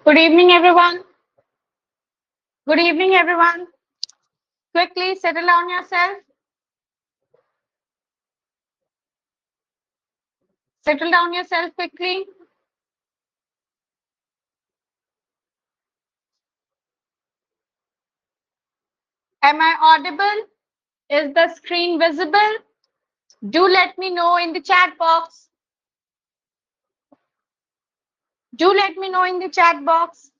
Good evening, everyone. Good evening, everyone. Quickly settle down yourself. Settle down yourself quickly. Am I audible? Is the screen visible? Do let me know in the chat box. Do let me know in the chat box.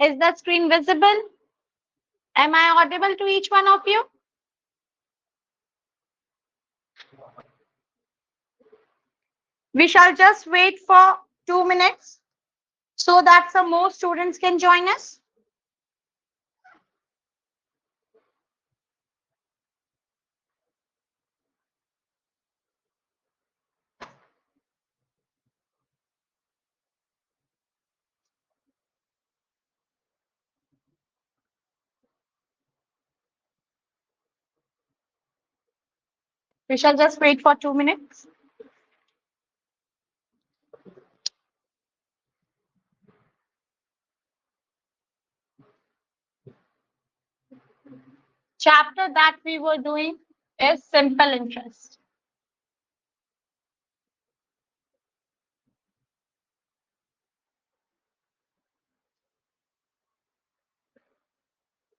Is the screen visible? Am I audible to each one of you? We shall just wait for 2 minutes so that some more students can join us. We shall just wait for 2 minutes. Chapter that we were doing is simple interest.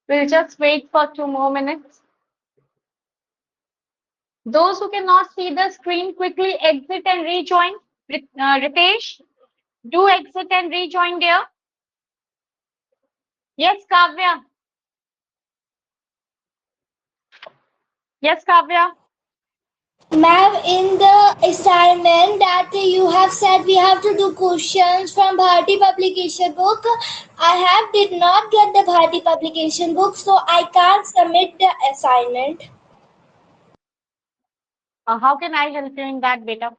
We'll just wait for 2 more minutes. Those who cannot see the screen, quickly exit and rejoin. Ritesh, do exit and rejoin there. Yes, Kavya. Yes, Kavya. Ma'am, in the assignment that you have said we have to do questions from Bharti publication book, I have did not get the Bharti publication book, so I can't submit the assignment. How can I help you in that, beta?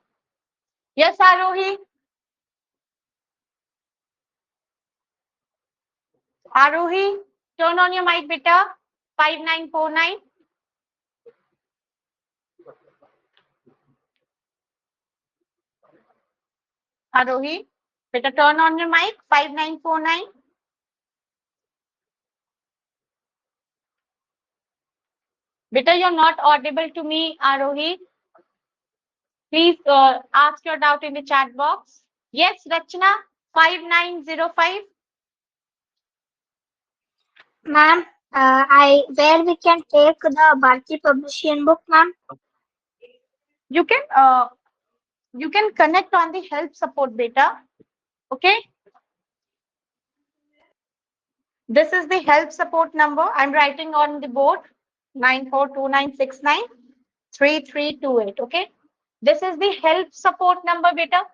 Yes, Arohi. Arohi, turn on your mic, beta. 5949. Arohi, beta, turn on your mic. 5949. Beta, you're not audible to me, Arohi. Please ask your doubt in the chat box. Yes, Rachna, 5905. Ma'am, I where we can take the Bharti publication book, ma'am? You can connect on the help support beta. Okay. This is the help support number. I'm writing on the board 9429693328. Okay. This is the help support number beta.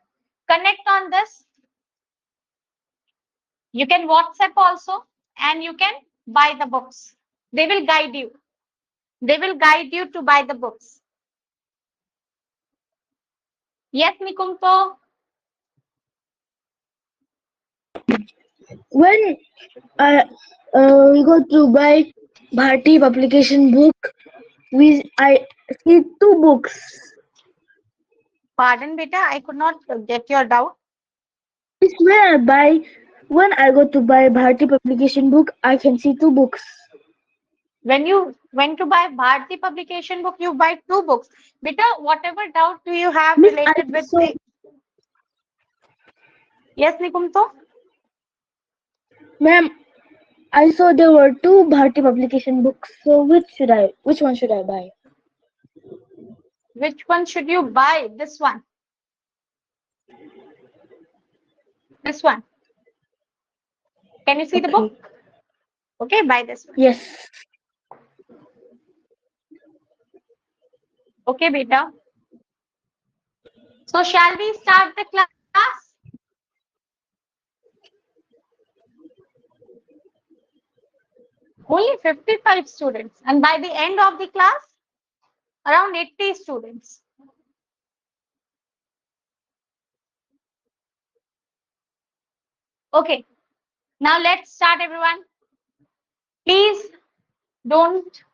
Connect on this. You can WhatsApp also and you can buy the books. They will guide you. They will guide you to buy the books. Yes, Nikumpo. When I we go to buy Bharti publication book, I see two books. Pardon, beta. I could not get your doubt. It's when I go to buy Bharti publication book, I can see two books. When you went to buy Bharti publication book, you buy two books. Beta, whatever doubt do you have Miss, related with the... Yes, Nikumto? Ma'am, I saw there were two Bharti publication books. So which one should I buy? Which one should you buy? This one. This one. Can you see the book? Okay, buy this one. Yes. Okay, beta. So shall we start the class? Only 55 students. And by the end of the class, around 80 students. Okay. Now let's start, everyone. Please don't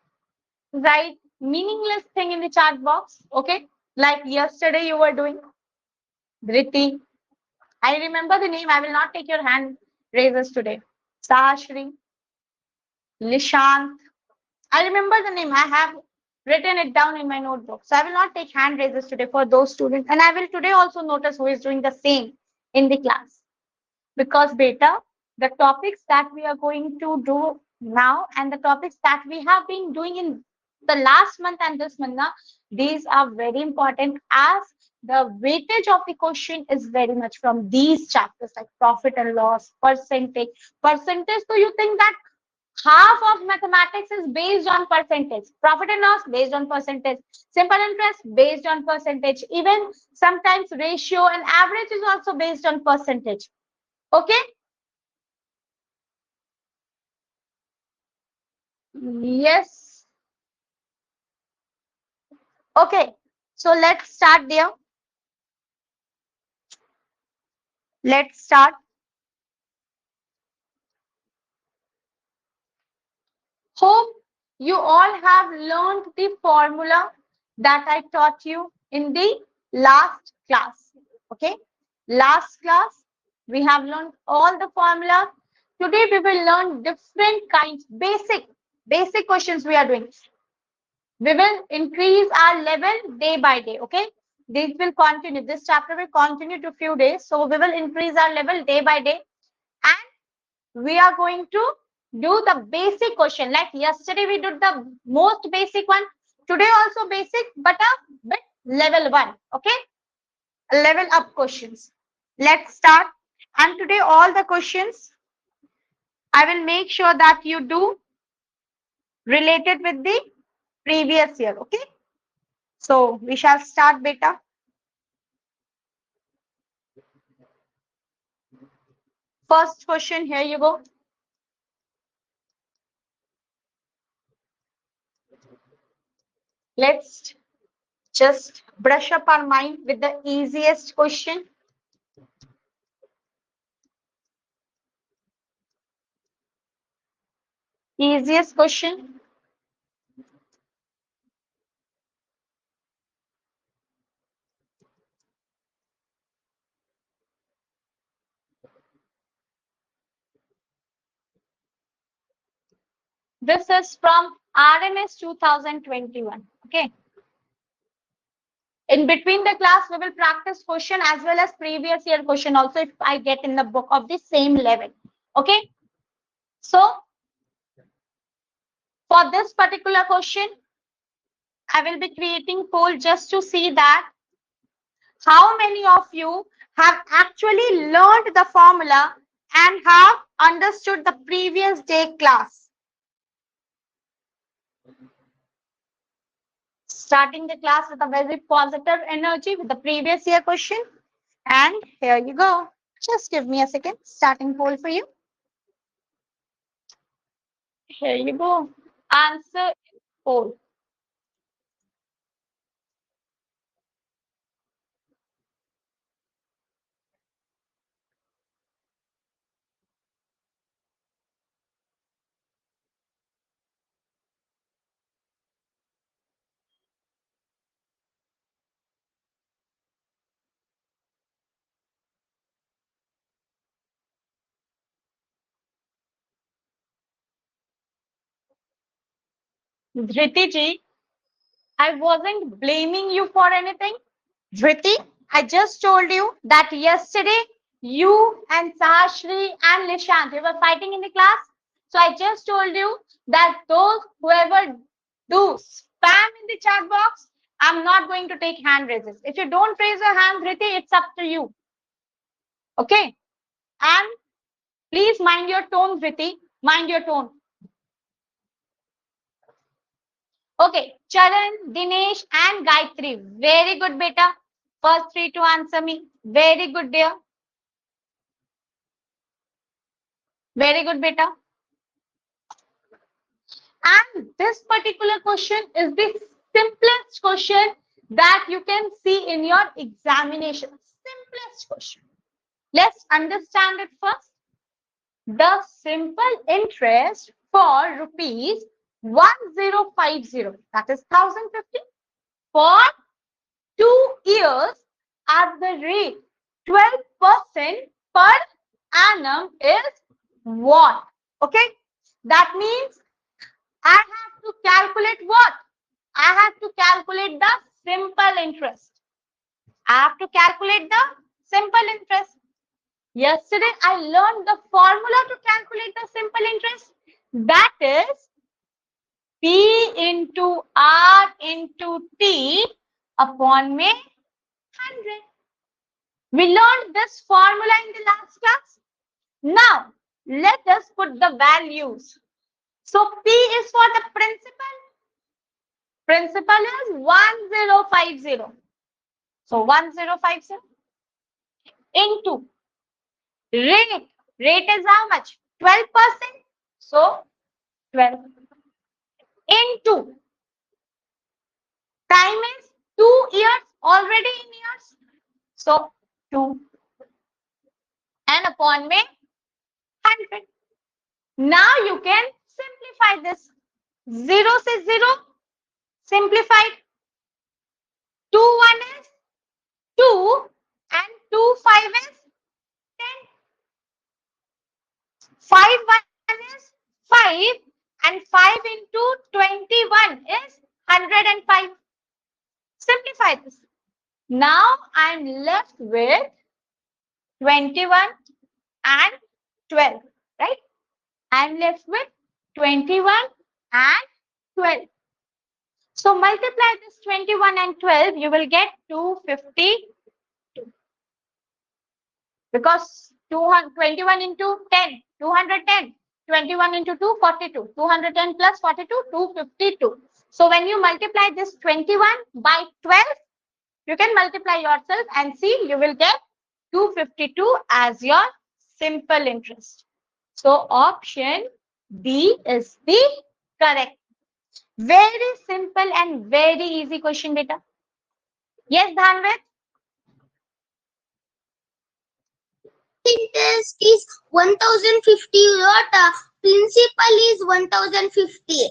write meaningless thing in the chat box. Okay. Like yesterday you were doing. Dhriti. I remember the name. I will not take your hand raises today? Sahashri, Lishant. I remember the name. I have written it down in my notebook. So I will not take hand raises today for those students. And I will today also notice who is doing the same in the class. Because beta, the topics that we are going to do now and the topics that we have been doing in the last month and this month, now, these are very important as the weightage of the question is very much from these chapters like profit and loss, percentage. Percentage, so you think that half of mathematics is based on percentage. Profit and loss based on percentage. Simple interest based on percentage. Even sometimes ratio and average is also based on percentage. Okay? Yes. Okay. So let's start there. Let's start. Hope you all have learned the formula that I taught you in the last class. Okay. Last class, we have learned all the formula. Today we will learn different kinds, basic questions we are doing. We will increase our level day by day. Okay. This will continue. This chapter will continue to few days. So we will increase our level day by day. And we are going to do the basic question. Like yesterday we did the most basic one. Today also basic, but a bit level 1. Okay. Level up questions. Let's start. And today all the questions I will make sure that you do related with the previous year. Okay. So we shall start beta. First question, here you go. Let's just brush up our mind with the easiest question. Easiest question. This is from RMS 2021. Okay. In between the class, we will practice question as well as previous year question also if I get in the book of the same level. Okay. So for this particular question, I will be creating poll just to see that how many of you have actually learned the formula and have understood the previous day class. Starting the class with a very positive energy with the previous year question. And here you go. Just give me a second. Starting poll for you. Here you go. Answer in poll. Dhriti ji, I wasn't blaming you for anything. Dhriti, I just told you that yesterday you and Sahashri and Lishant, we were fighting in the class. So I just told you that those whoever do spam in the chat box, I'm not going to take hand raises. If you don't raise your hand, Dhriti, it's up to you. Okay. And please mind your tone, Dhriti. Mind your tone. Okay, Charan, Dinesh, and Gayatri. Very good, beta. First three to answer me. Very good, dear. Very good, beta. And this particular question is the simplest question that you can see in your examination. Simplest question. Let's understand it first. The simple interest for rupees 1050, that is 1050, for 2 years at the rate 12% per annum is what. Okay, that means I have to calculate what? I have to calculate the simple interest. I have to calculate the simple interest. Yesterday, I learned the formula to calculate the simple interest. That is P into R into T upon may 100. We learned this formula in the last class. Now, let us put the values. So, P is for the principal. Principal is 1050. So, 1050 into rate. Rate is how much? 12%. So, 12 into time is 2 years already in years. So, 2 and upon may 100. Now you can simplify this. 0 is 0. Simplified. 2 1 is 2 and 2 5 is 10. 5 1 is 5 and 5 into 21 is 105. Simplify this. Now I'm left with 21 and 12, right? I'm left with 21 and 12. So multiply this 21 and 12, you will get 250 because 21 into 10, 210. 21 into 2, 42. 210 plus 42, 252. So when you multiply this 21 by 12, you can multiply yourself and see you will get 252 as your simple interest. So option D is the correct. Very simple and very easy question, beta. Yes, Dhanvit? Interest is 1050. What principal is 1050.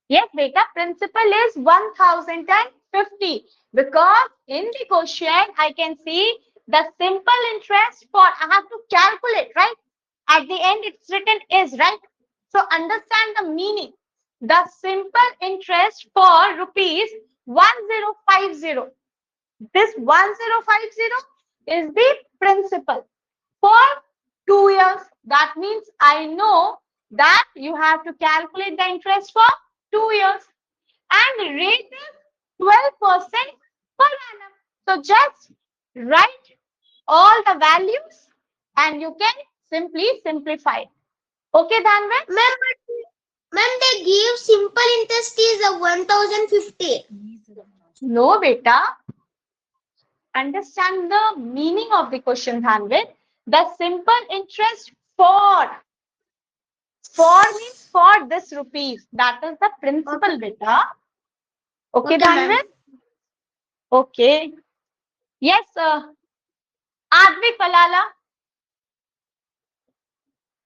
Yes, beta. Principal is 1050 because in the question I can see the simple interest for I have to calculate, right? At the end it's written is, right? So understand the meaning. The simple interest for rupees 1050. This 1050 is the principal for 2 years. That means I know that you have to calculate the interest for 2 years and rate is 12% per annum. So just write all the values and you can simply simplify it. Okay, Dhanvir? Ma'am, they give simple interest is 1050. No, beta. Understand the meaning of the question, Dhanvir. The simple interest for means for this rupees. That is the principal, beta. Okay, Dhanvir? Okay. Yes, Advik Palala.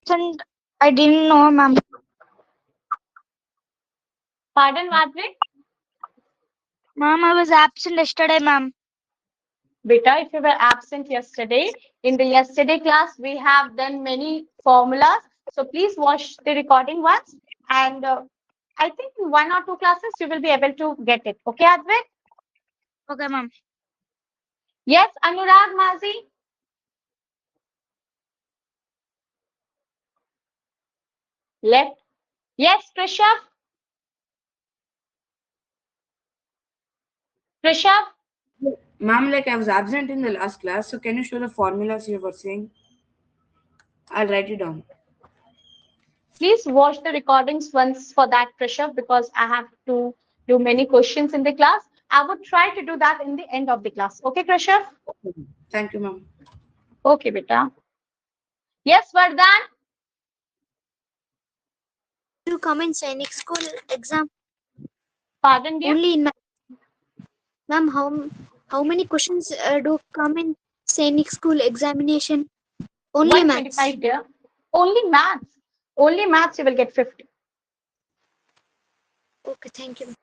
And I didn't know, ma'am. Pardon, Advik? Ma'am, I was absent yesterday, ma'am. Beta, if you were absent yesterday, in the yesterday class, we have done many formulas. So please watch the recording once. And I think in 1 or 2 classes, you will be able to get it. Okay, Advik? Okay, ma'am. Yes, Anurag Mazi? Left. Yes, Krishav? Krishav? Ma'am, like I was absent in the last class, so can you show the formulas you were saying? I'll write it down. Please watch the recordings once for that, Krishav, because I have to do many questions in the class. I would try to do that in the end of the class. Okay, Krishav? Thank you, ma'am. Okay, beta. Yes, Vardhan? To come in Sainik school exam Pardon, dear? only in ma'am, how many questions do come in Sainik school examination? Only maths. 125, dear. Only maths. Only maths you will get 50. Okay, thank you.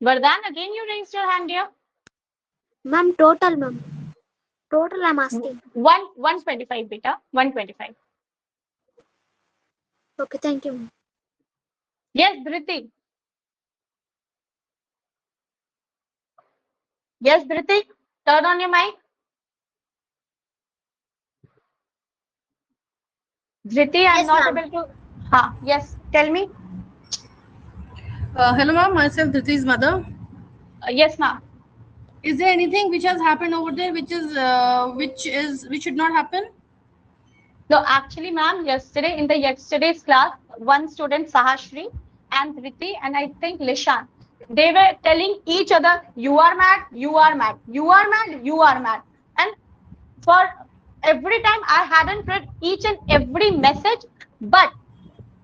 Vardhan, again you raised your hand, dear. Ma'am, total, ma'am. Total, I'm asking. 125 beta, 125. Okay, thank you, ma'am. Yes, Dhriti. Yes, Dhriti. Turn on your mic. Dhriti, I'm Yes, not ma'am. able to. Ha, yes, tell me. Hello, ma'am. Myself, Dhriti's mother. Yes, ma'am. Is there anything which has happened over there which should not happen? No, actually, ma'am, yesterday in the yesterday's class, one student, Sahashri, and Dhriti, and I think Lishan, they were telling each other, you are mad, you are mad, you are mad, you are mad. And for every time, I hadn't read each and every message, but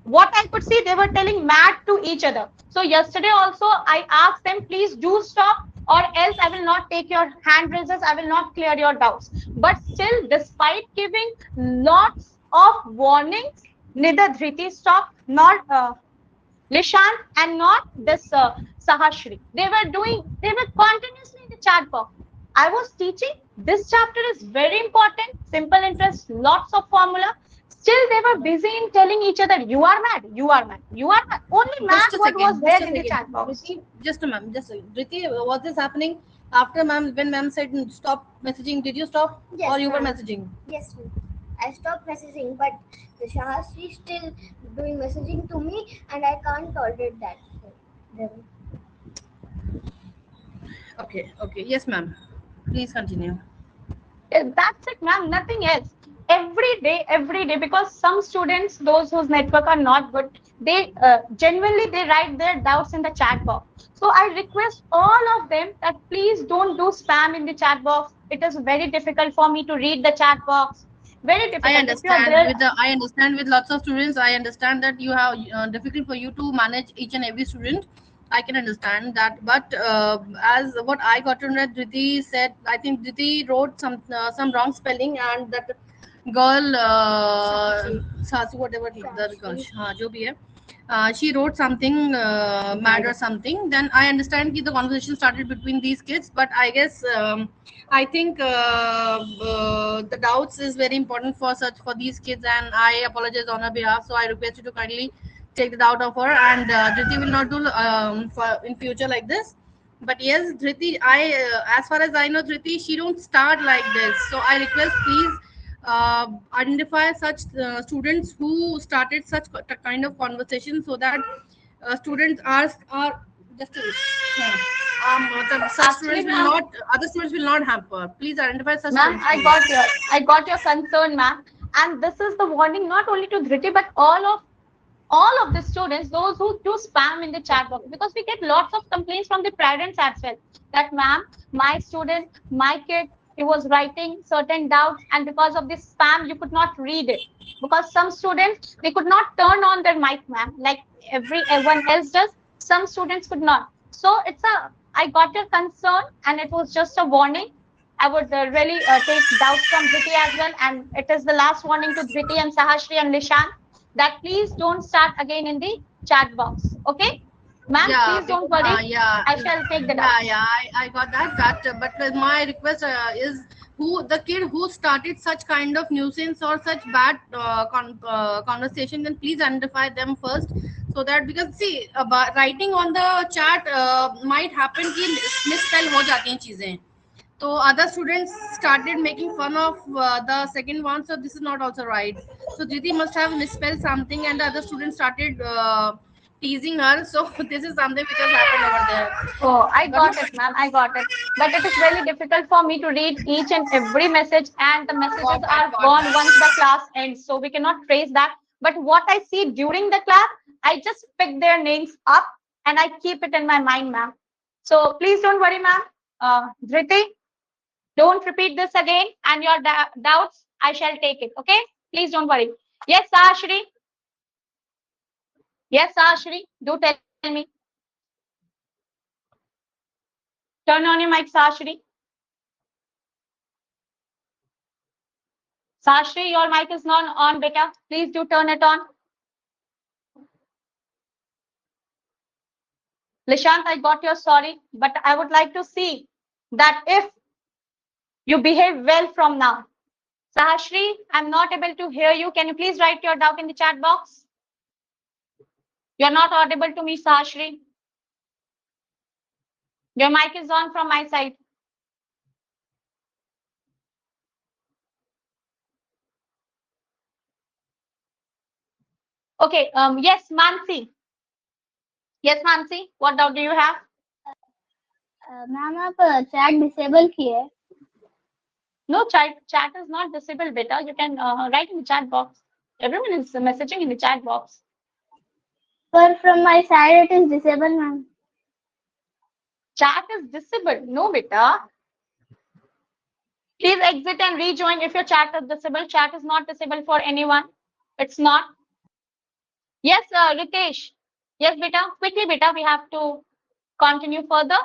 what I could see, they were telling mad to each other. So yesterday also, I asked them, please do stop, or else I will not take your hand raises. I will not clear your doubts. But still, despite giving lots of warnings, neither Dhriti stopped nor Lishant and not this Sahashri. They were continuously in the chat box. I was teaching. This chapter is very important, simple interest, lots of formula. Still, they were busy in telling each other, you are mad, you are mad, you are mad. Only mad Just a word second. was Just there a in the second. chat box. Dhriti, just a ma'am. Just a second. Dhriti, was this happening after ma'am when ma'am said stop messaging? Did you stop Yes, or you were ma'am. messaging? Yes, ma'am. I stopped messaging, but the Shahasri still doing messaging to me, and I can't tolerate that. Then Okay. Okay. Yes, ma'am. Please continue. That's it, ma'am. Nothing else. Every day, because some students, those whose network are not good, they genuinely they write their doubts in the chat box. So I request all of them that please don't do spam in the chat box. It is very difficult for me to read the chat box. Very I difficult. If you are understand there, with the I understand with lots of students. I understand that you have difficult for you to manage each and every student. I can understand that, but as what I got to know, Dhriti said, I think Dhriti wrote some wrong spelling, and that girl Sasu, whatever the girl, जो भी है, she wrote something mad or something. Then I understand that the conversation started between these kids, but I guess. I think the doubts is very important for these kids, and I apologize on her behalf. So I request you to kindly take the doubt of her, and Dhriti will not do for in future like this. But yes, Dhriti, as far as I know, Dhriti, she don't start like this. So I request please identify such students who started such kind of conversation, so that students are just such actually, students will ma'am, not other students will not hamper. Please identify such ma'am, students, please. I got your concern, ma'am. And this is the warning not only to Dhriti but all of the students, those who do spam in the chat box, because we get lots of complaints from the parents as well that, ma'am, my student, my kid, he was writing certain doubts, and because of this spam, you could not read it. Because some students, they could not turn on their mic, ma'am, like everyone else does. Some students could not. So I got your concern, and it was just a warning. I would really take doubts from Dhriti as well. And it is the last warning to Dhriti and Sahashri and Lishan that please don't start again in the chat box. Okay? Ma'am, Yeah, please don't because worry. yeah, I shall take the yeah, doubts. yeah. I got that. But my request is who the kid who started such kind of nuisance or such bad conversation, then please identify them first, so that because see about writing on the chat might happen कि misspell हो जाती हैं चीजें. So other students started making fun of the second one. So this is not also right. So Didi must have misspelled something, and the other students started teasing her. So this is something which has happened over there. Oh, I Got got it, ma'am. I got it. But it is really difficult for me to read each and every message, and the messages got that. are Got gone once that. the class ends. So we cannot trace that. But what I see during the class, I just pick their names up and I keep it in my mind, ma'am. So please don't worry, ma'am. Dhriti, don't repeat this again, and your doubts, I shall take it. Okay? Please don't worry. Yes, Ashri. Yes, Ashri. Do tell me. Turn on your mic, Sashri. Sashri, your mic is not on, beta. Please do turn it on. Lishant, I got your sorry, but I would like to see that if You behave well from now. Sahashri, I'm not able to hear you. Can you please write your doubt in the chat box? You're not audible to me, Sahashri. Your mic is on from my side. Okay. Yes, Mansi. Yes, Mansi. What doubt do you have? Ma'am आप chat disable किए No, chat is not disabled, beta. You can write in the chat box. Everyone is messaging in the chat box. पर from my side it is disable ma'am Chat is disabled. No, beta. Please exit and rejoin if your chat is disabled. Chat is not disabled for anyone. It's not. Yes, Ritesh. Yes, beta. Quickly, beta. We have to continue further.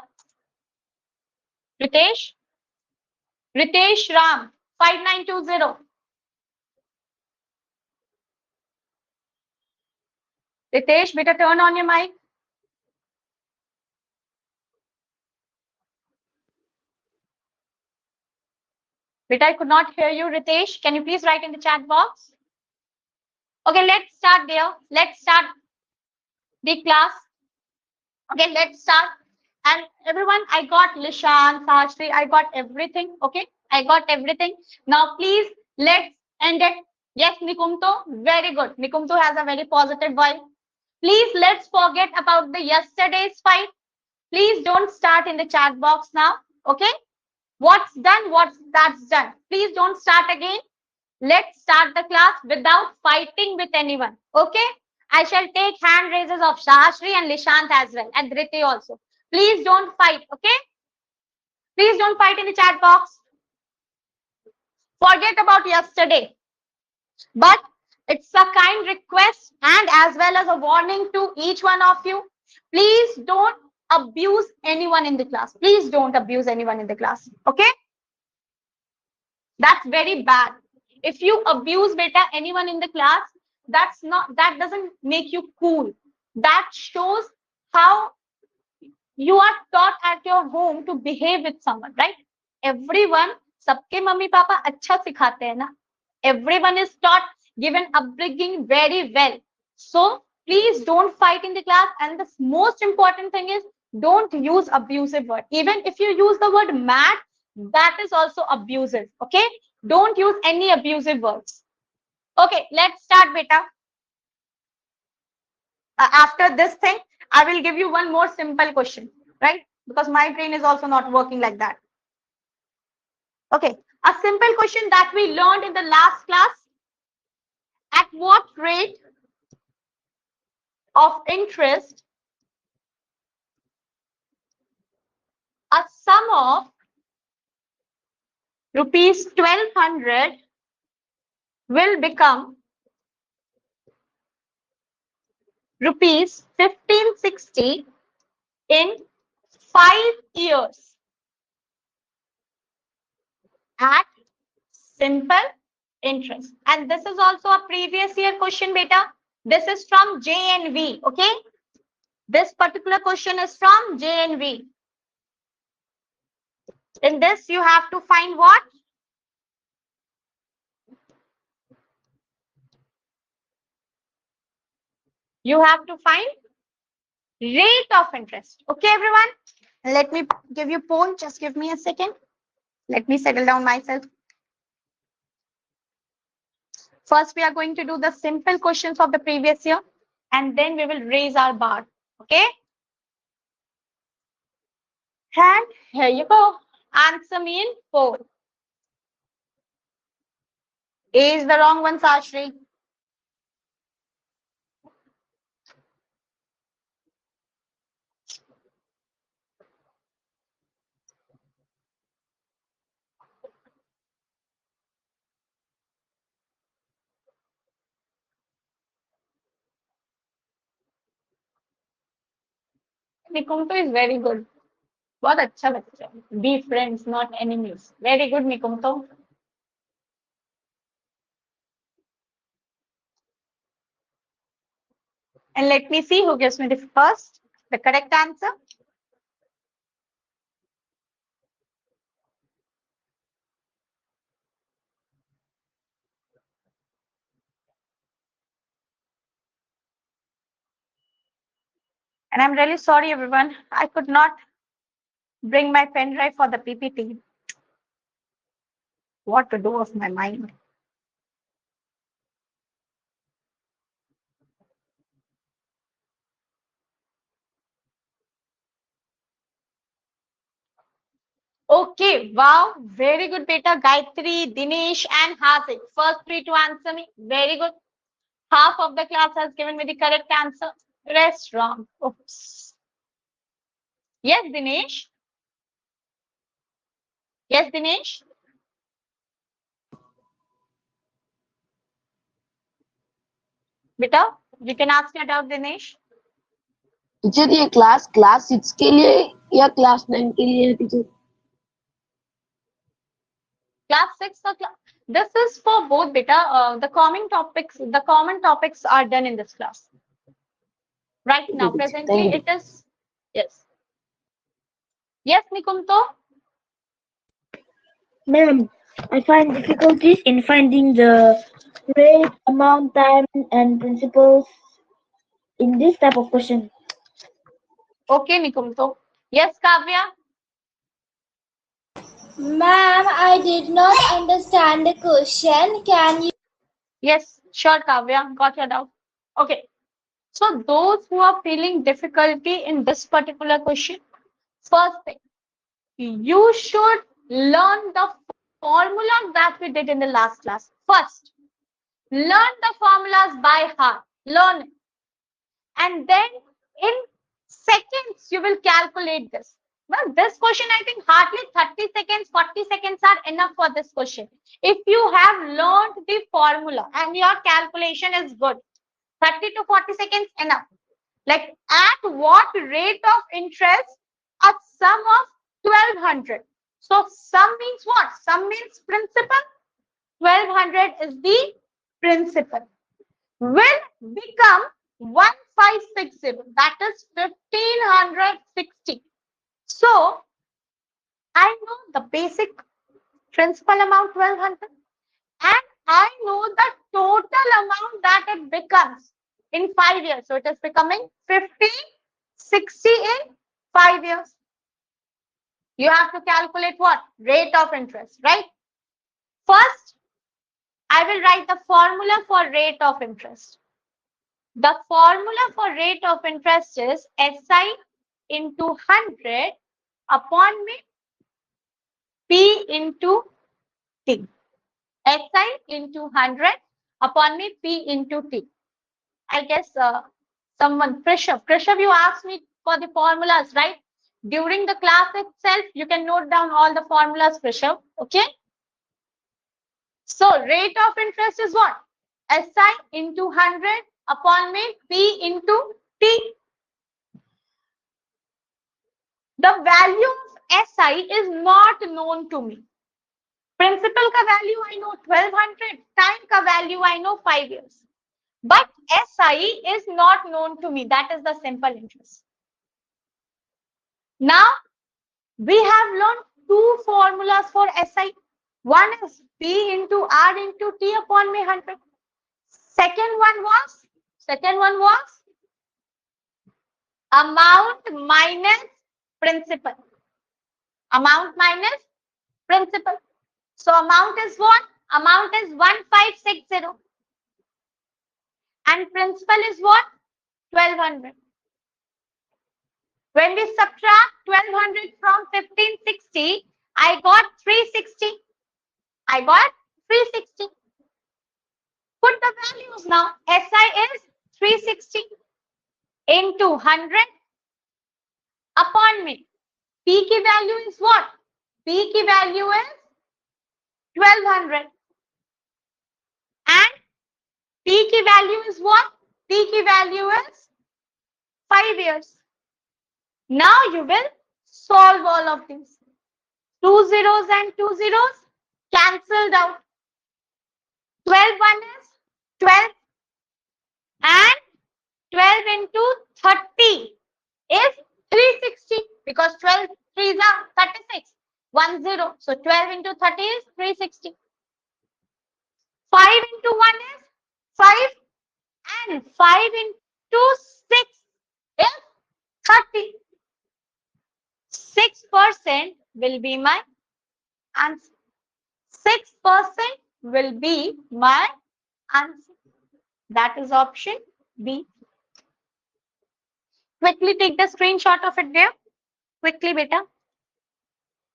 Ritesh. Ritesh Ram. 5920. Ritesh, beta, turn on your mic. Beta, I could not hear you, Ritesh. Can you please write in the chat box? Okay, let's start there. Let's start the class. Okay, let's start. And everyone, I got Lishan, Sashri, I got everything. Okay, I got everything. Now, please, let's end it. Yes, Nikumto, very good. Nikumto has a very positive vibe. Please, let's forget about the yesterday's fight. Please don't start in the chat box now. Okay, what's done, that's done. Please don't start again. Let's start the class without fighting with anyone. Okay? I shall take hand raises of Shahashri and Lishant as well, and Dhriti also. Please don't fight. Okay? Please don't fight in the chat box. Forget about yesterday. But it's a kind request and as well as a warning to each one of you. Please don't abuse anyone in the class. Please don't abuse anyone in the class. Okay? That's very bad. If you abuse beta anyone in the class, that doesn't make you cool. That shows how you are taught at your home to behave with someone, right? Everyone, सबके mummy papa अच्छा सिखाते हैं ना. Everyone is taught, given upbringing very well. So please don't fight in the class. And the most important thing is don't use abusive word. Even if you use the word mad, that is also abusive. Okay? Don't use any abusive words. Okay, let's start, beta. After this thing, I will give you one more simple question, right? Because my brain is also not working like that. Okay, a simple question that we learned in the last class. At what rate of interest a sum of rupees 1200 will become rupees 1560 in 5 years at simple interest? And this is also a previous year question, beta. This is from JNV. Okay, this particular question is from JNV. In this, you have to find what? You have to find rate of interest. Okay, everyone? Let me give you poll. Just give me a second. Let me settle down myself. First, we are going to do the simple questions of the previous year, and then we will raise our bar. Okay? And here you go. Answer me in poll. A is the wrong one, Sashri. Nikumto is very good. बहुत अच्छा बच्चा है. Be friends, not enemies. Very good, Nikumto. And let me see who gives me the first, the correct answer. And I'm really sorry, everyone. I could not bring my pen drive for the PPT. What to do of my mind? Okay, wow, very good, beta. Gayatri, Dinesh, and Hasik. First three to answer me. Very good. Half of the class has given me the correct answer. Rest wrong. Oops. Yes, Dinesh. Yes, Dinesh. Beta, you can ask your doubt, Dinesh. Teacher ये class 6 के लिए या class 9 के लिए है teacher? Class 6 or class. This is for both, beta. The common topics are done in this class. Right now, Okay, teacher. presently, Thank you. it is. Yes. Yes, Nikumto. Ma'am, I find difficulties in finding the rate, amount, time, and principles in this type of question. Okay, Nikumto. Yes, Kavya. Ma'am, I did not understand the question. Can you? Yes, sure, Kavya. Got your doubt. Okay. So those who are feeling difficulty in this particular question, first thing, you should learn the formula that we did in the last class. First, learn the formulas by heart. Learn it. And then in seconds, you will calculate this. Well, this question, I think hardly 30 seconds, 40 seconds are enough for this question. If you have learned the formula and your calculation is good, 30 to 40 seconds enough. Like at what rate of interest a sum of 1200? So sum means what? Sum means principal. 1200 is the principal. Will become 1560. That is 1560. So I know the basic principal amount 1200 and I know the total amount that it becomes in 5 years. So it is becoming 1560 in 5 years. You have to calculate what? Rate of interest, right? First, I will write the formula for rate of interest. The formula for rate of interest is SI into 100 upon me P into T. SI into 100 upon me P into T. I guess someone, Krishav, you asked me for the formulas, right? During the class itself, you can note down all the formulas, Krishav. Okay? So, rate of interest is what? SI into 100 upon me P into T. The value of SI is not known to me. Principal ka value I know 1200, time ka value I know 5 years. But SI is not known to me. That is the simple interest. Now, we have learned two formulas for SI. One is P into R into T upon me 100. Second one was amount minus principal. Amount minus principal. So amount is what? Amount is 1560. And principal is what? 1200. When we subtract 1200 from 1560, I got 360. I got 360. Put the values now. SI is 360 into 100 upon me. P key value is what? P key value is 1200. And P key value is what? P key value is 5 years. Now you will solve all of these. 2 zeros and 2 zeros cancelled out. 12 one is 12 and 12 into 30 is 360 because 12 threes are 36. 1 0. So 12 into 30 is 360. 5 into 1 is 5 and 5 into 6 is 30. 6% will be my answer. 6% will be my answer. That is option B. Quickly take the screenshot of it there. Quickly, beta.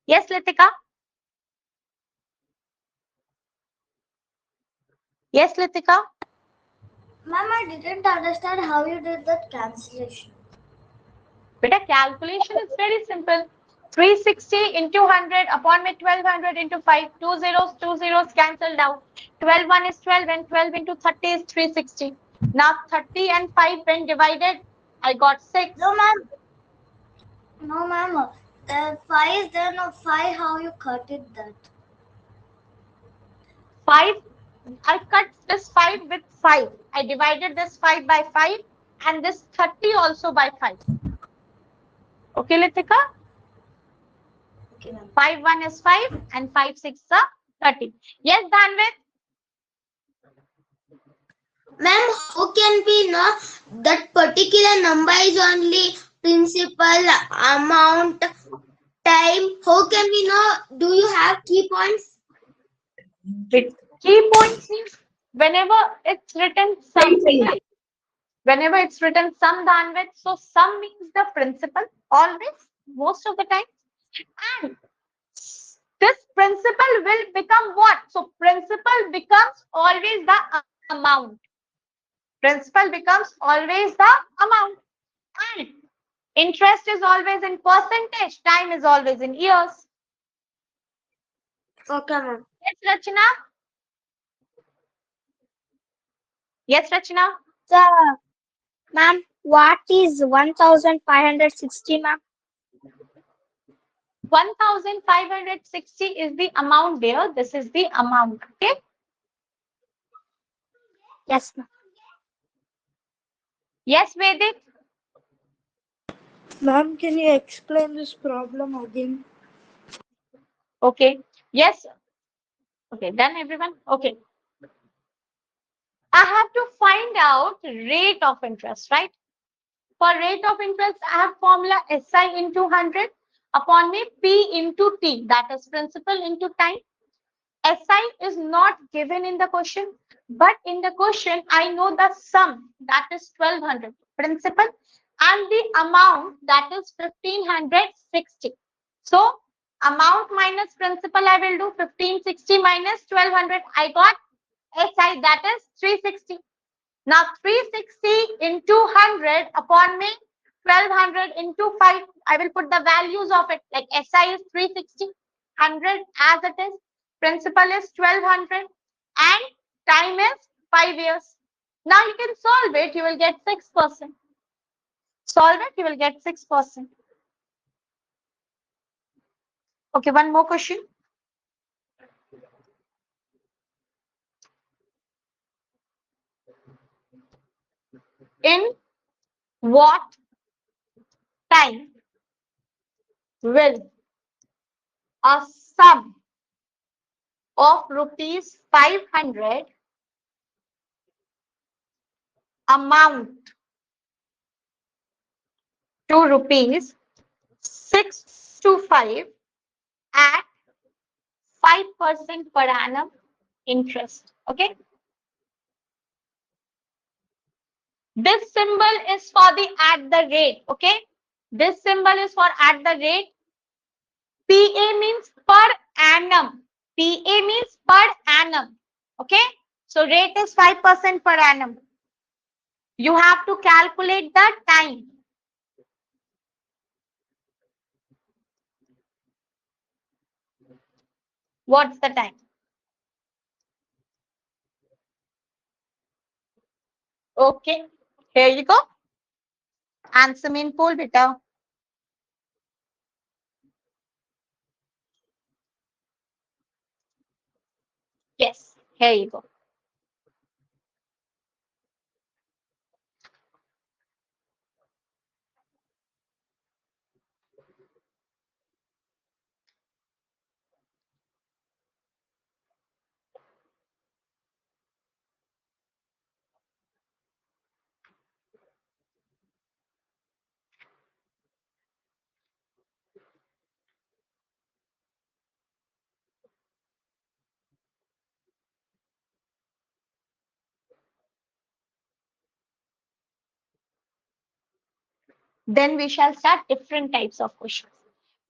Yes, Litika. Yes, Litika. Ma'am, I didn't understand how you did that cancellation. Beta, calculation is very simple. 360 into 100 upon with 1200 into 5. Two zeros cancelled out. 12 1 is 12 and 12 into 30 is 360. Now 30 and 5 when divided, I got 6. No, ma'am. No, ma'am. The 5 is there, no 5. How you cut it that? 5, I cut this 5 with 5. I divided this 5 by 5 and this 30 also by 5. Okay, Litika? Okay, ma'am. 5 1 is 5 and 5 6 are 30. Yes, Danvit? Ma'am, how can we know that particular number is only principal amount time? How can we know? Do you have key points? With key points means whenever it's written something, whenever it's written some Danvit, so sum means the principal always, most of the time. And this principal will become what? So principal becomes always the amount. Principal becomes always the amount. And interest is always in percentage. Time is always in years. Okay, ma'am. Yes, Rachna? Yes, Rachna? The ma'am, what is 1560, ma'am? 1560 is the amount there. This is the amount. Okay. Yes, ma'am. Yes, Vedic. Ma'am, can you explain this problem again? Okay. Yes. Okay. Done, everyone. Okay. I have to find out rate of interest, right? For rate of interest, I have formula SI into 100 upon me P into T. That is principal into time. SI is not given in the question, but in the question, I know the sum that is 1200 principal and the amount that is 1560. So, amount minus principal, I will do 1560 minus 1200. I got SI that is 360. Now 360 into 100 upon me 1200 into 5. I will put the values of it like SI is 360, 100 as it is, principal is 1200 and time is 5 years. Now you can solve it, you will get 6%. Solve it, you will get 6%. Okay, one more question. In what time will a sum of rupees 500 amount to rupees 625 at 5% per annum interest? Okay. This symbol is for the at the rate. Okay. This symbol is for at the rate. PA means per annum. PA means per annum. Okay. So rate is 5% per annum. You have to calculate the time. What's the time? Okay. Here you go. Answer me in poll, beta. Yes. Here you go. Then we shall start different types of questions.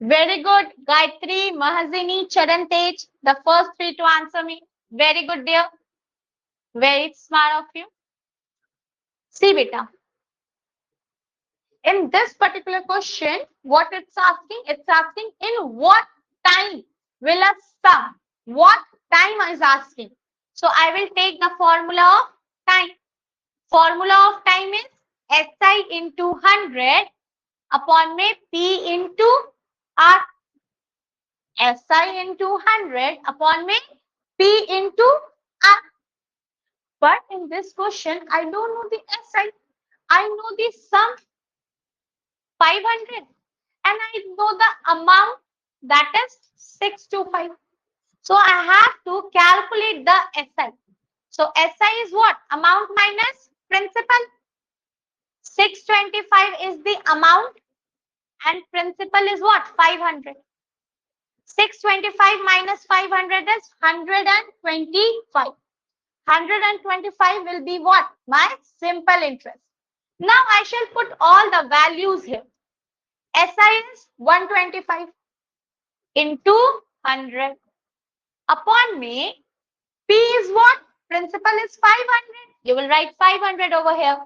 Very good. Gayatri, Mahazini, Charan Tej, the first three to answer me. Very good, dear. Very smart of you. See, beta. In this particular question, what it's asking in what time will a sum? What time is asking? So I will take the formula of time. Formula of time is SI into 100 upon may P into R. SI into 100 upon may P into R. But in this question, I don't know the SI. I know the sum 500 and I know the amount that is 625. So I have to calculate the SI. So SI is what? Amount minus principal. 625 is the amount and principal is what? 500. 625 minus 500 is 125. 125 will be what? My simple interest. Now I shall put all the values here. SI is 125 into 100 upon me. P is what? Principal is 500. You will write 500 over here.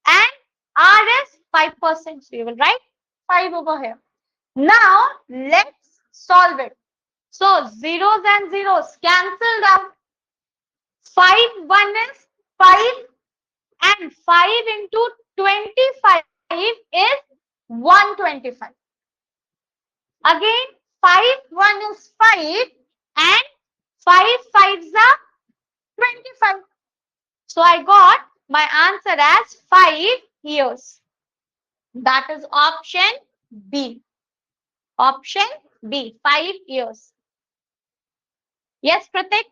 And R is 5%. So you will write 5 over here. Now let's solve it. So zeros and zeros cancelled out. 5 1 is 5 and 5 into 25 is 125. Again 5 1 is 5 and 5 5s are 25. So I got my answer as 5 years. That is option B. Option B, 5 years. Yes, Pratik?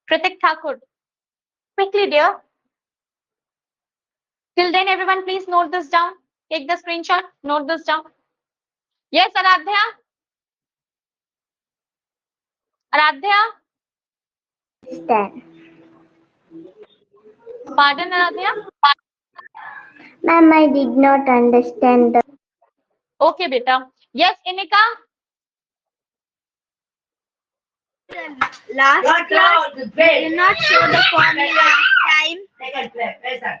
Pratik Thakur. Quickly, dear. Till then, everyone, please note this down. Take the screenshot. Note this down. Yes, Aradhya? Aradhya? Understand. Pardon, Aradhya? Ma'am, I did not understand the. Okay, beta. Yes, Inika? Last class did not show the formula of time.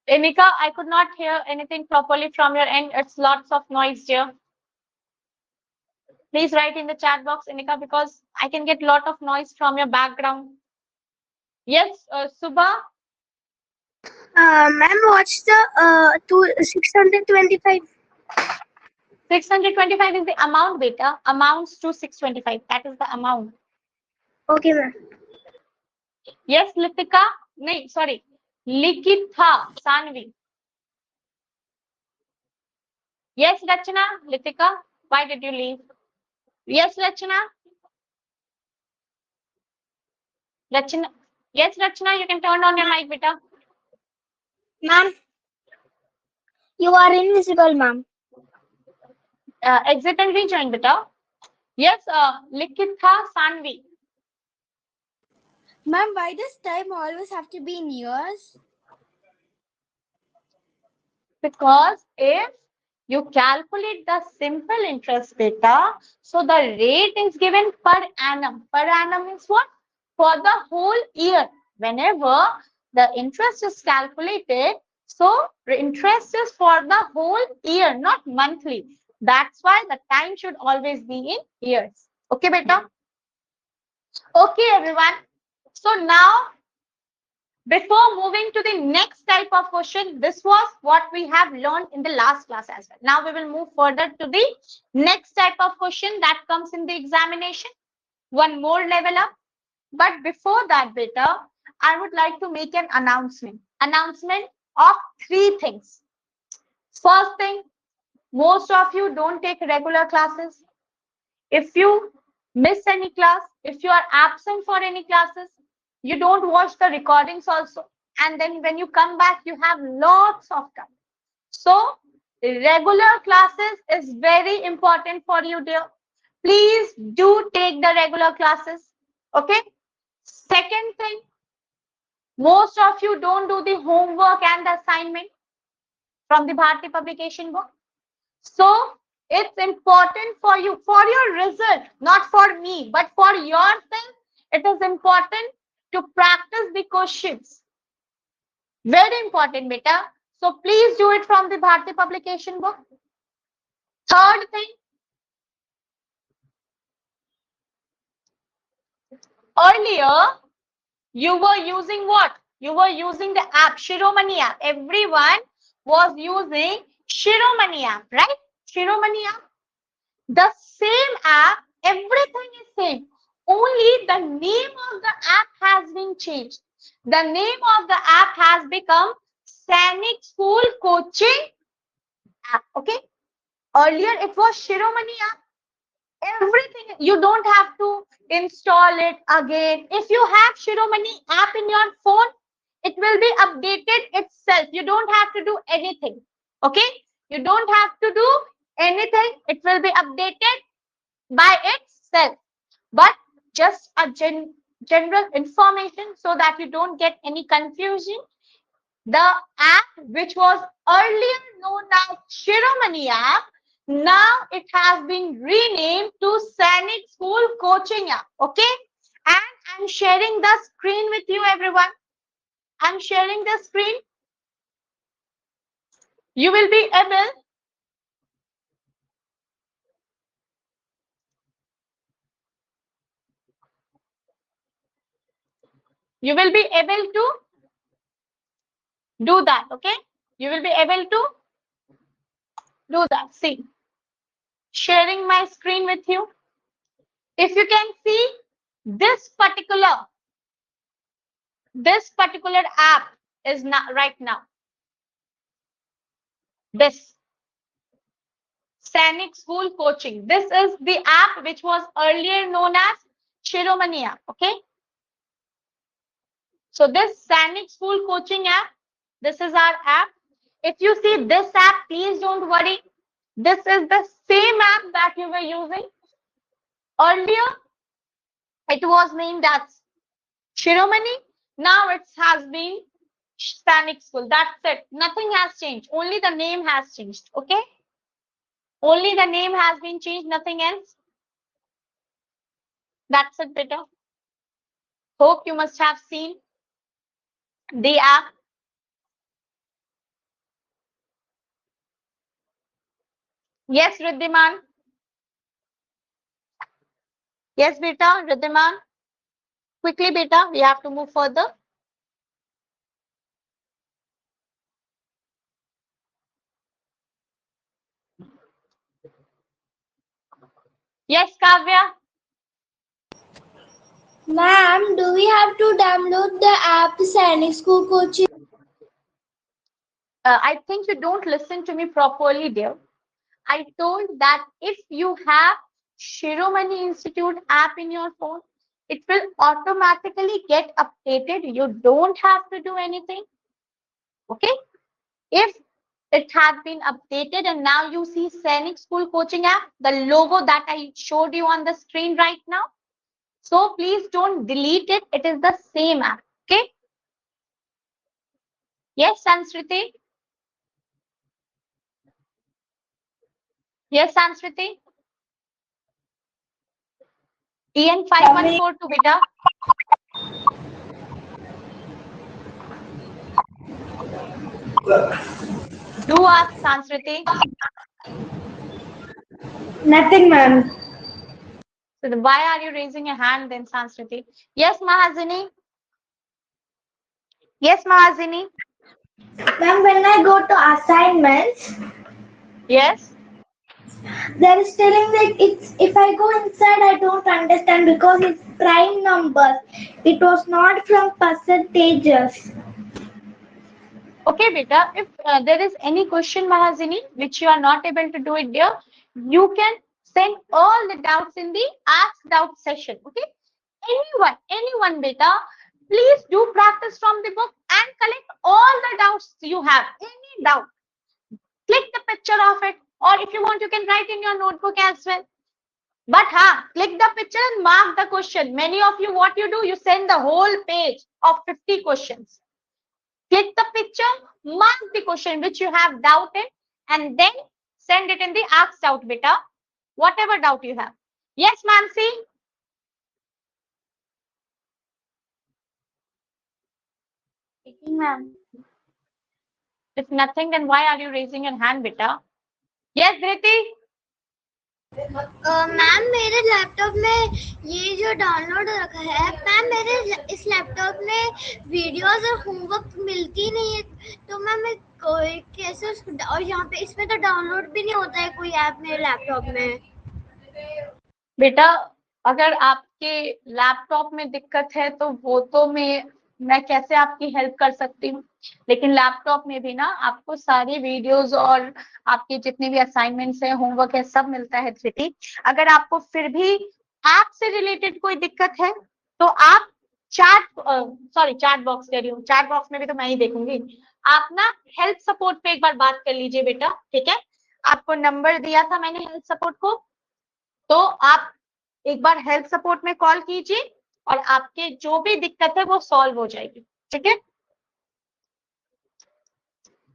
Inika, I could not hear anything properly from your end. It's lots of noise, dear. Please write in the chat box, Inika, because I can get lot of noise from your background. Yes, Subha? Ma'am, what's the 625? 625 is the amount, beta. Amounts to 625. That is the amount. Okay, ma'am. Yes, Litika? No, sorry. Likitha Sanvi. Yes, Rachana? Litika? Why did you leave? Yes, Rachana? Rachana? Yes, Rachana, you can turn on your mic, beta. Ma'am, you are invisible, ma'am. Exit and rejoin, beta. Yes, Likitha Sanvi. Ma'am, why does time always have to be in years? Because if you calculate the simple interest beta, so the rate is given per annum. Per annum is what? For the whole year. Whenever the interest is calculated, so the interest is for the whole year, not monthly. That's why the time should always be in years. Okay, beta? Okay, everyone. So now before moving to the next type of question, this was what we have learned in the last class as well. Now we will move further to the next type of question that comes in the examination. One more level up. But before that, beta, I would like to make an announcement. Announcement of three things. First thing, most of you don't take regular classes. If you miss any class, if you are absent for any classes, you don't watch the recordings also. And then when you come back, you have lots of time. So regular classes is very important for you, dear. Please do take the regular classes. Okay. Second thing, Most of you don't do the homework and the assignment from the Bharati publication book. So it's important for you, for your result, not for me, but for yourself. It is important to practice the questions. Very important, beta. So please do it from the Bharati publication book. Third thing, earlier you were using what? You were using the app, Shiromani app. Everyone was using Shiromani app, right? Shiromani app. The same app, everything is same. Only the name of the app has been changed. The name of the app has become Sainik School Coaching app. Okay. Earlier it was Shiromani app. Everything, you don't have to install it again. If you have Shiromani app in your phone, it will be updated itself. You don't have to do anything. Okay. You don't have to do anything. It will be updated by itself, but just a general information so that you don't get any confusion. The app which was earlier known as Shiromani app, now it has been renamed to Sainik School Coaching app. Okay, and I'm sharing the screen with you, everyone. I'm sharing the screen. You will be able to do that. Okay, you will be able to do that. See, sharing my screen with you. If you can see this particular app is not right now. This Sainik School Coaching. This is the app which was earlier known as Shiromani app. Okay. So this Sainik School Coaching app, this is our app. If you see this app, please don't worry. This is the same app that you were using earlier. It was named as Shiromani. Now it has been Sainik School. That's it. Nothing has changed. Only the name has changed. Okay. Only the name has been changed. Nothing else. That's it, beta. Hope you must have seen the app. Yes, Riddhiman. Yes, beta. Riddhiman. Quickly, beta. We have to move further. Yes, Kavya. Ma'am, do we have to download the app Sainik School Coaching? I think you don't listen to me properly, dear. I told that if you have Shiromani Institute app in your phone, it will automatically get updated. You don't have to do anything. Okay. If it had been updated and now you see Sainik School Coaching app, the logo that I showed you on the screen right now. So please don't delete it. It is the same app. Okay. Yes, Sansriti. Yes, Sansriti. EN5142, beta. Do ask, Sansriti. Nothing, ma'am. So why are you raising your hand then, Sansriti? Yes, Mahazini. Yes, Mahazini. Ma'am, when I go to assignments, Yes. there is telling that it's if I go inside, I don't understand because it's prime numbers. It was not from percentages. Okay, beta. If there is any question, Mahazini, which you are not able to do it, dear, you can send all the doubts in the Ask Doubt session. Okay. Anyone, beta, please do practice from the book and collect all the doubts you have. Any doubt, click the picture of it, or if you want, you can write in your notebook as well. But click the picture and mark the question. Many of you, what you do, you send the whole page of 50 questions. Click the picture, mark the question which you have doubted, and then send it in the ask doubt beta, whatever doubt you have. Yes, Mansi? Ma'am. If nothing, then why are you raising your hand, beta? Yes, Dhriti? Ma'am मेरे laptop में ये जो download रखा है ma'am मेरे इस laptop में videos और होमवर्क मिलती नहीं है तो मैम मैं कैसे उसको और यहाँ पे इसमें तो डाउनलोड भी नहीं होता है कोई ऐप मेरे लैपटॉप में बेटा अगर आपके लैपटॉप में दिक्कत है तो वो तो मैं कैसे आपकी हेल्प कर सकती हूँ, लेकिन लैपटॉप में भी ना आपको सारी वीडियोस और आपके जितने भी असाइनमेंट्स है, होमवर्क है, सब मिलता है धृति। अगर आपको फिर भी ऐप से रिलेटेड कोई दिक्कत है तो आप चैट बॉक्स कह रही हूँ, चैट बॉक्स में भी तो मैं ही देखूंगी। आप ना हेल्प सपोर्ट पे एक बार बात कर लीजिए बेटा, ठीक है? आपको नंबर दिया था मैंने हेल्प सपोर्ट को, तो आप एक बार हेल्थ सपोर्ट में कॉल कीजिए और आपके जो भी दिक्कत है वो सॉल्व हो जाएगी, ठीक है?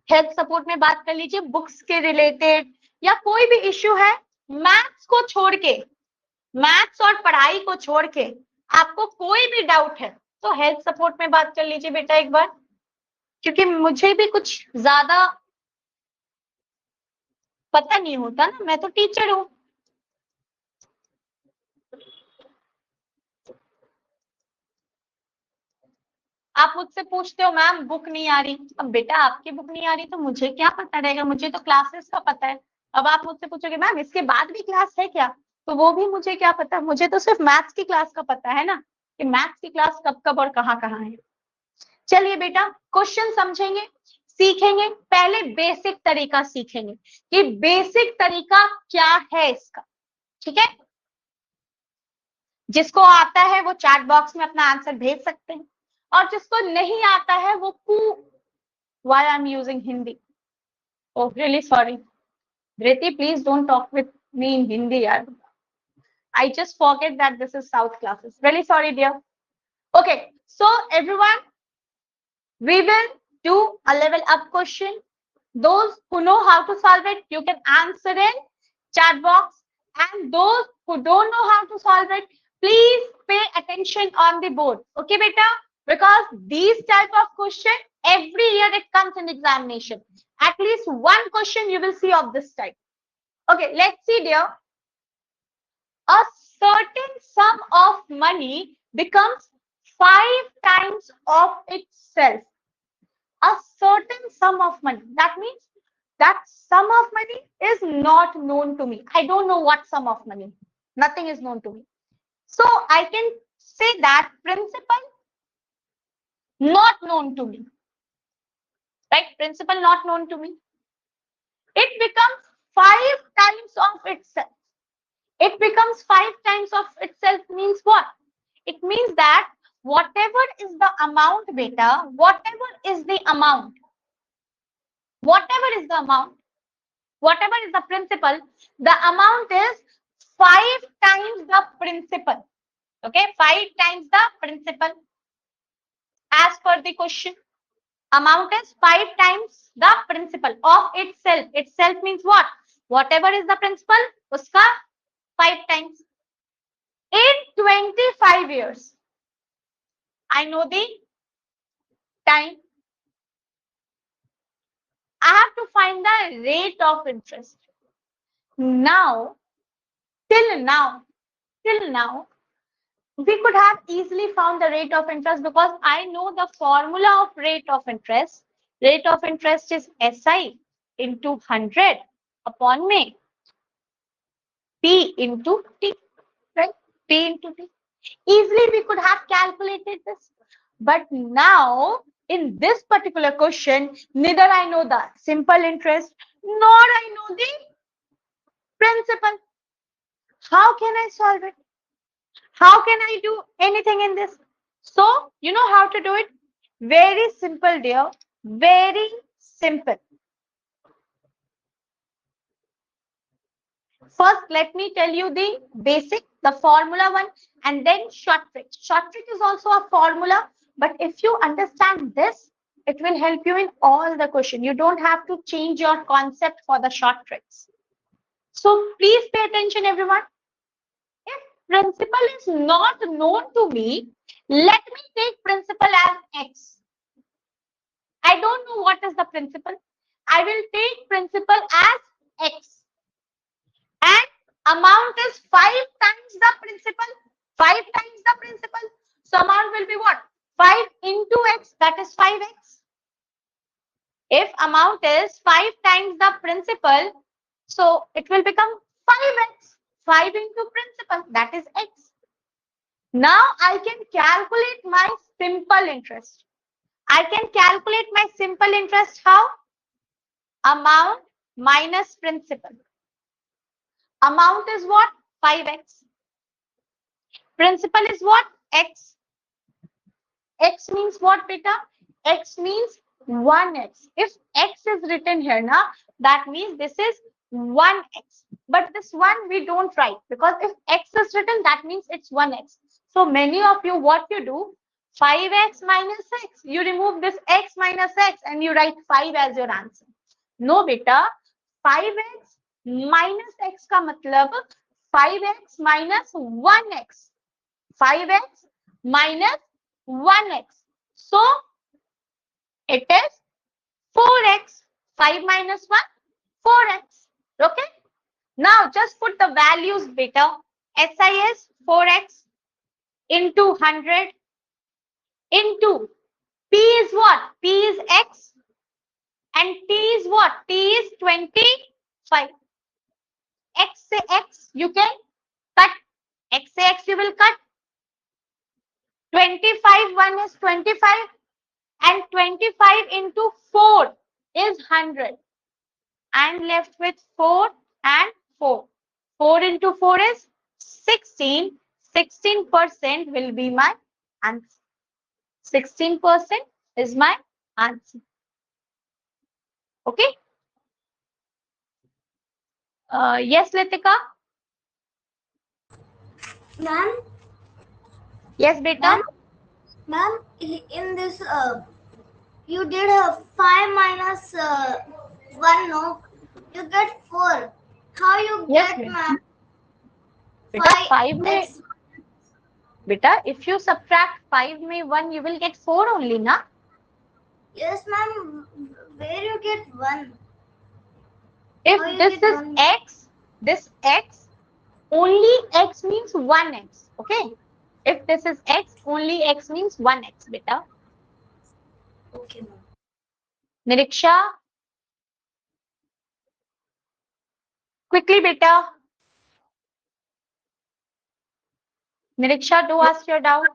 हेल्थ सपोर्ट में बात कर लीजिए बुक्स के रिलेटेड या कोई भी इश्यू है, मैथ्स को छोड़ के, मैथ्स और पढ़ाई को छोड़ के आपको कोई भी डाउट है तो हेल्थ सपोर्ट में बात कर लीजिए बेटा एक बार, क्योंकि मुझे भी कुछ ज्यादा पता नहीं होता ना, मैं तो टीचर हूँ। आप मुझसे पूछते हो मैम बुक नहीं आ रही, अब बेटा आपकी बुक नहीं आ रही तो मुझे क्या पता रहेगा, मुझे तो क्लासेस का पता है। अब आप मुझसे पूछोगे मैम इसके बाद भी क्लास है क्या, तो वो भी मुझे क्या पता, मुझे तो सिर्फ मैथ्स की क्लास का पता है ना कि मैथ्स की क्लास कब कब और कहाँ है। चलिए बेटा क्वेश्चन समझेंगे, सीखेंगे, पहले बेसिक तरीका सीखेंगे कि बेसिक तरीका क्या है इसका, ठीक है? जिसको आता है वो चैट बॉक्स में अपना आंसर भेज सकते हैं और जिसको नहीं आता है वो why I'm using Hindi. Oh, really sorry. Dhriti, please don't talk with me in Hindi. Yaar. I just forget that this is South classes. Really sorry, dear. Okay, so everyone, we will do a level up question. Those who know how to solve it, you can answer in chat box. And those who don't know how to solve it, please pay attention on the board. Okay, beta? Because these type of question, every year it comes in examination. At least one question you will see of this type. Okay, let's see, dear. A certain sum of money becomes 5 times of itself. A certain sum of money. That means that sum of money is not known to me. I don't know what sum of money. Nothing is known to me. So I can say that principal not known to me. Right? Principal not known to me. It becomes 5 times of itself. It becomes 5 times of itself means what? It means that whatever is the amount, beta, whatever is the amount, whatever is the amount, whatever is the principal, the amount is 5 times the principal. Okay, 5 times the principal. As per the question, amount is 5 times the principal of itself. Itself means what? Whatever is the principal, uska 5 times. In 25 years, I know the time. I have to find the rate of interest. Now, till now, we could have easily found the rate of interest because I know the formula of rate of interest. Rate of interest is SI into 100 upon me, P into T, right? P into T. Easily we could have calculated this. But now, in this particular question, neither I know the simple interest, nor I know the principal. How can I solve it? How can I do anything in this? So, you know how to do it? Very simple, dear. Very simple. First, let me tell you the basic, the formula one, and then short trick. Short trick is also a formula, but if you understand this, it will help you in all the question. You don't have to change your concept for the short tricks. So please pay attention, everyone. If principal is not known to me, let me take principal as x. I don't know what is the principal. I will take principal as x. And amount is 5 times the principal. 5 times the principal. So amount will be what? 5 into x, that is 5x. If amount is 5 times the principal, so it will become 5x. 5 into principal, that is x. Now I can calculate my simple interest. I can calculate my simple interest how? Amount minus principal. Amount is what? 5x. Principal is what? X. X means what, beta? X means 1x. If x is written here now, that means this is 1x. But this one we don't write, because if x is written, that means it's 1x. So many of you, what you do? 5x minus x. You remove this x minus x and you write 5 as your answer. No, beta. 5x minus x का मतलब 5x minus 1x. 5x minus 1x. So it is 4x. 5 minus 1, 4x. Okay. Now just put the values, beta. SI is 4x into 100 into P is what? P is x and T is what? T is 25. X say x, you can cut. X say x, you will cut. 25, 1 is 25 and 25 into 4 is 100. I'm left with 4 and 4. 4 into 4 is 16. 16% will be my answer. 16% is my answer. Okay. Yes, Litika. Ma'am, Yes, beta. ma'am, in this you did a 5 minus 1, no? You get 4. How you Yes, get, beta. ma'am? Beta 5 में, X. beta, if you subtract 5 में 1, you will get 4 only, na? Yes, ma'am. Where you get 1? If How you this get is 1? x, this x, only x means 1x. Okay. If this is x, only x means 1x, beta. Okay, ma'am. Niriksha. Quickly, beta. Niriksha, do ask your doubt.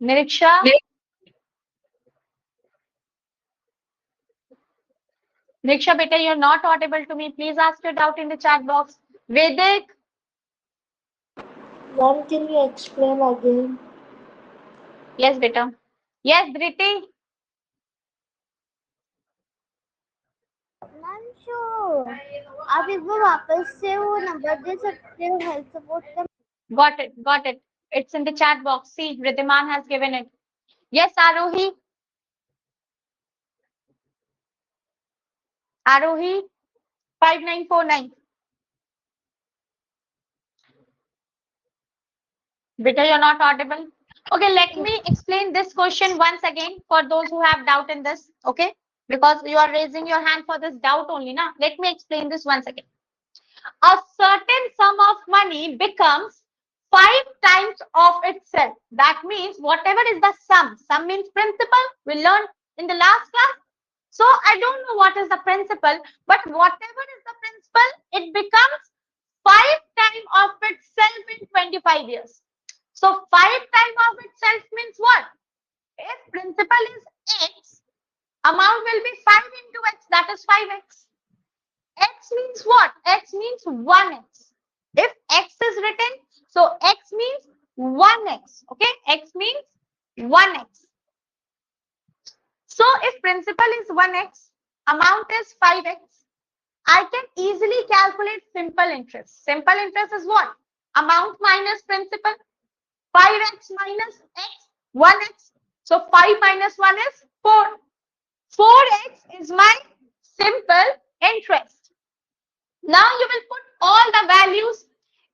Niriksha. Niriksha, beta, you're not audible to me. Please ask your doubt in the chat box. Vedic. Ma'am, can you explain again? Yes, beta. Yes, Dhriti. Ma'am जो आप एक बार वापस से वो number दे सकते हो health support का? Got it. Got it. It's in the chat box. See, Riddhiman has given it. Yes, Arohi. Arohi. 5949. Beta, you're not audible. Okay, let me explain this question once again for those who have doubt in this. Okay, because you are raising your hand for this doubt only. Now, let me explain this once again. A certain sum of money becomes 5 times of itself. That means whatever is the sum means principal, we learned in the last class. So I don't know what is the principal, but whatever is the principal, it becomes 5 times of itself in 25 years. So 5 times of itself means what? If principal is x, amount will be 5 into x, that is 5x. X means what? X means 1x. If x is written, so x means 1x. Okay, x means 1x. So if principal is 1x, Amount is 5x. I can easily calculate simple interest. Simple interest is what? Amount minus principal. 5x minus x, 1x. So 5 minus 1 is 4. 4x is my simple interest. Now you will put all the values.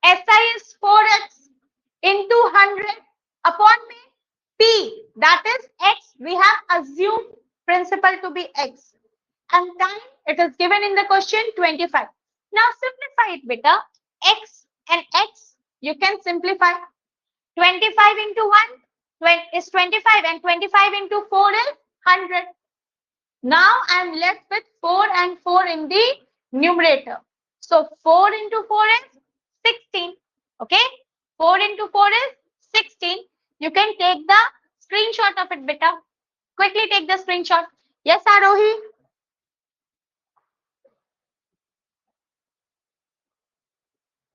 SI is 4x into 100 upon me. P, that is x. We have assumed principal to be x. And time, it is given in the question 25. Now simplify it, beta. X and x, you can simplify. 25 into 1 is 25 and 25 into 4 is 100. Now I am left with 4 and 4 in the numerator. So 4 into 4 is 16. Okay. 4 into 4 is 16. You can take the screenshot of it, beta. Quickly take the screenshot. Yes, Arohi?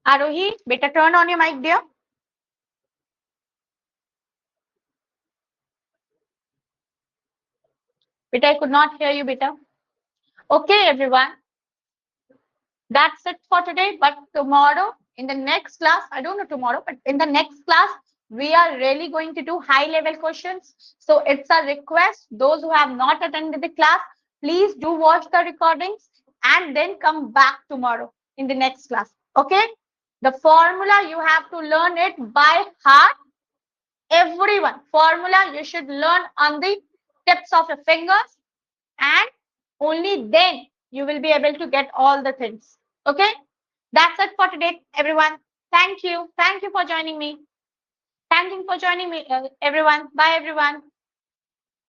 Arohi, beta, turn on your mic, dear. Beta, I could not hear you, beta. Okay, everyone. That's it for today. But tomorrow, in the next class, I don't know tomorrow, but in the next class, we are really going to do high level questions. So it's a request. Those who have not attended the class, please do watch the recordings and then come back tomorrow in the next class. Okay? The formula, you have to learn it by heart. Everyone, formula you should learn on the tips of your fingers, and only then you will be able to get all the things. Okay, that's it for today, everyone. Thank you for joining me. Thank you for joining me, everyone. Bye, everyone.